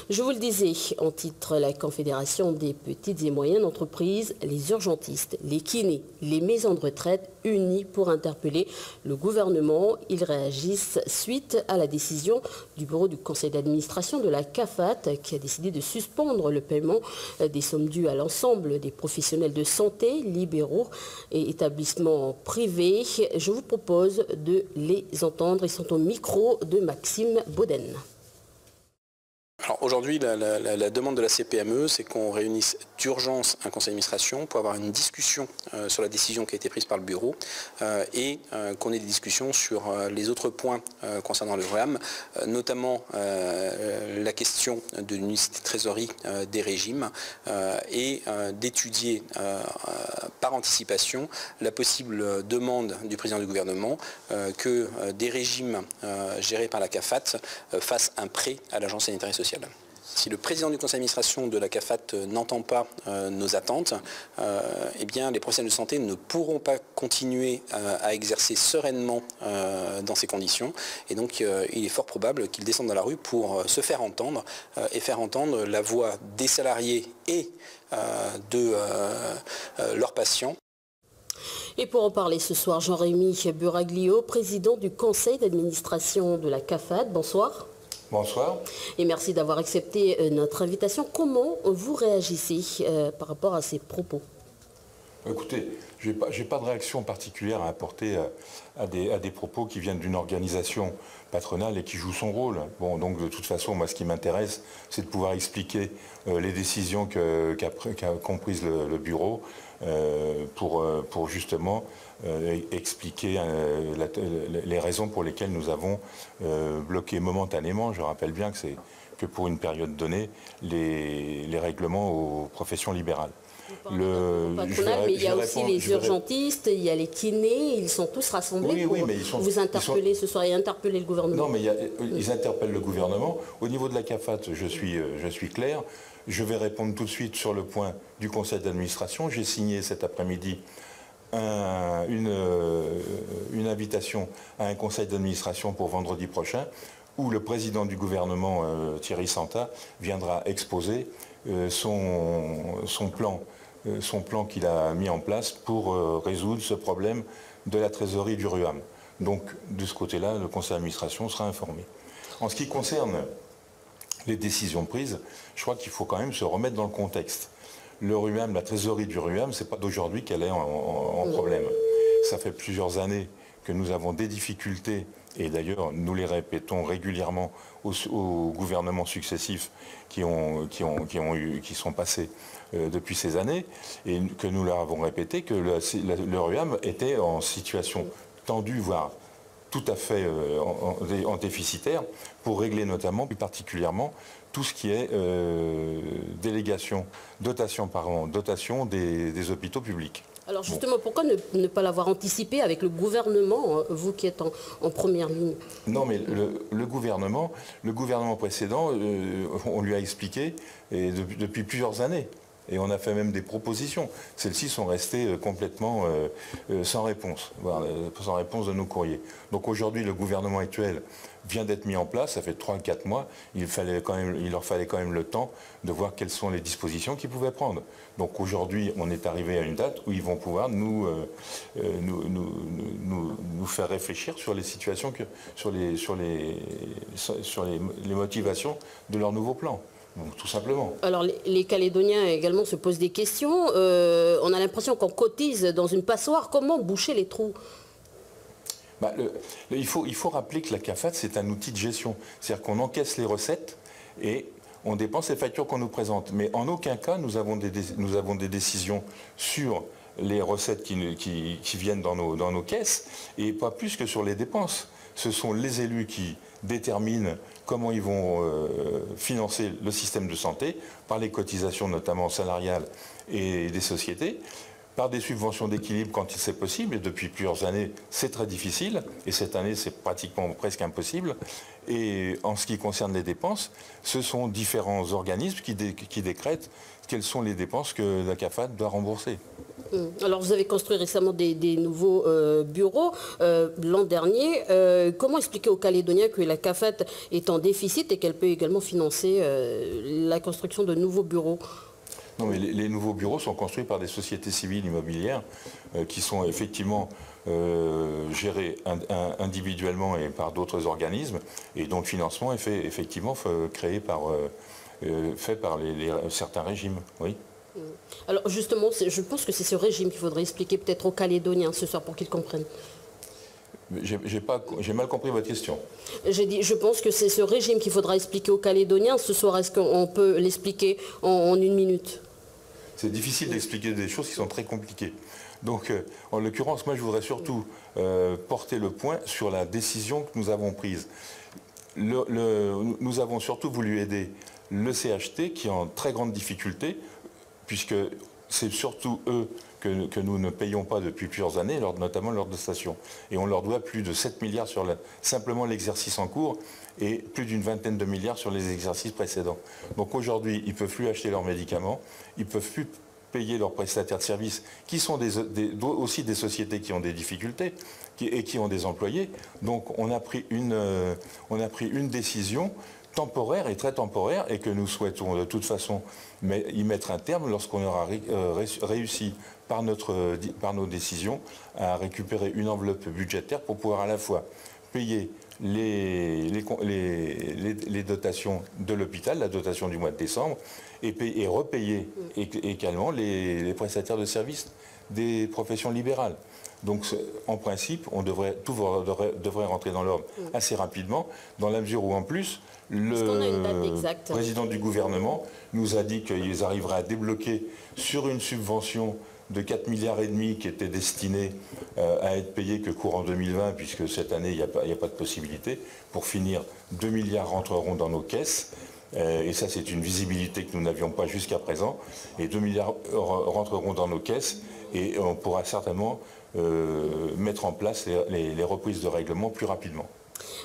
Je vous le disais, en titre, la Confédération des petites et moyennes entreprises, les urgentistes, les kinés, les maisons de retraite unis pour interpeller le gouvernement. Ils réagissent suite à la décision du bureau du conseil d'administration de la CAFAT qui a décidé de suspendre le paiement des sommes dues à l'ensemble des professionnels de santé, libéraux et établissements privés. Je vous propose de les entendre. Ils sont au micro de Maxime Bauden. Alors aujourd'hui, la demande de la CPME, c'est qu'on réunisse d'urgence un conseil d'administration pour avoir une discussion sur la décision qui a été prise par le bureau et qu'on ait des discussions sur les autres points concernant le REAM, notamment la question de l'unicité de trésorerie des régimes et d'étudier par anticipation la possible demande du président du gouvernement que des régimes gérés par la CAFAT fassent un prêt à l'Agence sanitaire et sociale. Si le président du conseil d'administration de la CAFAT n'entend pas nos attentes, eh bien, les professionnels de santé ne pourront pas continuer à exercer sereinement dans ces conditions. Et donc, il est fort probable qu'ils descendent dans la rue pour se faire entendre et faire entendre la voix des salariés et de leurs patients. Et pour en parler ce soir, Jean-Rémy Buraglio, président du conseil d'administration de la CAFAT. Bonsoir. Bonsoir. Et merci d'avoir accepté notre invitation. Comment vous réagissez par rapport à ces propos? Écoutez, je n'ai pas de réaction particulière à apporter à des propos qui viennent d'une organisation patronale et qui joue son rôle. Bon, donc de toute façon, moi, ce qui m'intéresse, c'est de pouvoir expliquer les décisions qu'a prises le bureau pour justement expliquer les raisons pour lesquelles nous avons bloqué momentanément. Je rappelle bien que pour une période donnée, les règlements aux professions libérales. Mais il y a aussi les urgentistes, il y a les kinés, ils sont tous rassemblés pour vous interpeller ce soir et interpeller le gouvernement. Non, mais ils interpellent le gouvernement. Au niveau de la CAFAT, je suis clair. Je vais répondre tout de suite sur le point du conseil d'administration. J'ai signé cet après-midi une invitation à un conseil d'administration pour vendredi prochain où le président du gouvernement, Thierry Santa, viendra exposer son plan qu'il a mis en place pour résoudre ce problème de la trésorerie du RUAM. Donc, de ce côté-là, le conseil d'administration sera informé. En ce qui concerne les décisions prises, je crois qu'il faut quand même se remettre dans le contexte. Le RUAM, la trésorerie du RUAM, ce n'est pas d'aujourd'hui qu'elle est en problème. Ça fait plusieurs années que nous avons des difficultés, et d'ailleurs nous les répétons régulièrement aux gouvernements successifs qui sont passés depuis ces années, et que nous leur avons répété que le RUAM était en situation tendue, voire tout à fait en déficitaire, pour régler notamment, plus particulièrement, tout ce qui est dotation des hôpitaux publics. Alors justement, pourquoi ne pas l'avoir anticipé avec le gouvernement, vous qui êtes en première ligne? Non, mais le gouvernement précédent, on lui a expliqué et depuis plusieurs années. Et on a fait même des propositions. Celles-ci sont restées complètement sans réponse, sans réponse de nos courriers. Donc aujourd'hui, le gouvernement actuel vient d'être mis en place, ça fait 3-4 mois. Il leur fallait quand même le temps de voir quelles sont les dispositions qu'ils pouvaient prendre. Donc aujourd'hui, on est arrivé à une date où ils vont pouvoir nous faire réfléchir sur les situations, sur les motivations de leur nouveau plan. Donc, tout simplement. Alors les Calédoniens également se posent des questions. On a l'impression qu'on cotise dans une passoire. Comment boucher les trous? Il faut rappeler que la CAFAT, c'est un outil de gestion. C'est-à-dire qu'on encaisse les recettes et on dépense les factures qu'on nous présente. Mais en aucun cas, nous avons des décisions sur les recettes qui viennent dans nos caisses, et pas plus que sur les dépenses. Ce sont les élus qui déterminent comment ils vont financer le système de santé, par les cotisations notamment salariales et des sociétés. par des subventions d'équilibre quand c'est possible, et depuis plusieurs années, c'est très difficile, et cette année, c'est pratiquement presque impossible. Et en ce qui concerne les dépenses, ce sont différents organismes qui décrètent quelles sont les dépenses que la CAFAT doit rembourser. Alors vous avez construit récemment des nouveaux bureaux l'an dernier. Comment expliquer aux Calédoniens que la CAFAT est en déficit et qu'elle peut également financer la construction de nouveaux bureaux ? Non, mais les nouveaux bureaux sont construits par des sociétés civiles immobilières qui sont effectivement gérés individuellement et par d'autres organismes, et dont le financement est fait par certains régimes. Oui. Alors justement, je pense que c'est ce régime qu'il faudrait expliquer peut-être aux Calédoniens ce soir pour qu'ils comprennent. J'ai mal compris votre question. J'ai dit, je pense que c'est ce régime qu'il faudra expliquer aux Calédoniens ce soir. Est-ce qu'on peut l'expliquer en 1 minute ? C'est difficile d'expliquer des choses qui sont très compliquées. Donc, en l'occurrence, moi, je voudrais surtout porter le point sur la décision que nous avons prise. Nous avons surtout voulu aider le CHT, qui est en très grande difficulté, puisque c'est surtout eux que nous ne payons pas depuis plusieurs années, notamment lors de stations. Et on leur doit plus de 7 milliards sur simplement l'exercice en cours, et plus d'une vingtaine de milliards sur les exercices précédents. Donc aujourd'hui, ils ne peuvent plus acheter leurs médicaments, ils ne peuvent plus payer leurs prestataires de services, qui sont aussi des sociétés qui ont des difficultés et qui ont des employés. Donc on a pris une décision temporaire et très temporaire, et que nous souhaitons de toute façon y mettre un terme lorsqu'on aura réussi par nos décisions à récupérer une enveloppe budgétaire pour pouvoir à la fois payer les dotations de l'hôpital, la dotation du mois de décembre, et repayer également les prestataires de services des professions libérales. Donc en principe, tout devrait rentrer dans l'ordre assez rapidement, dans la mesure où en plus, le président du gouvernement nous a dit qu'ils arriveraient à débloquer sur une subvention de 4,5 milliards qui était destinée à être payée que courant 2020, puisque cette année, il n'y a pas de possibilité. Pour finir, 2 milliards rentreront dans nos caisses. Et ça, c'est une visibilité que nous n'avions pas jusqu'à présent. Et 2 milliards rentreront dans nos caisses, et on pourra certainement mettre en place les reprises de règlement plus rapidement.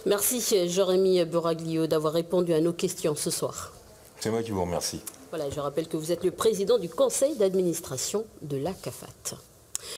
Merci Jérémy Boraglio d'avoir répondu à nos questions ce soir. C'est moi qui vous remercie. Voilà, je rappelle que vous êtes le président du conseil d'administration de la CAFAT.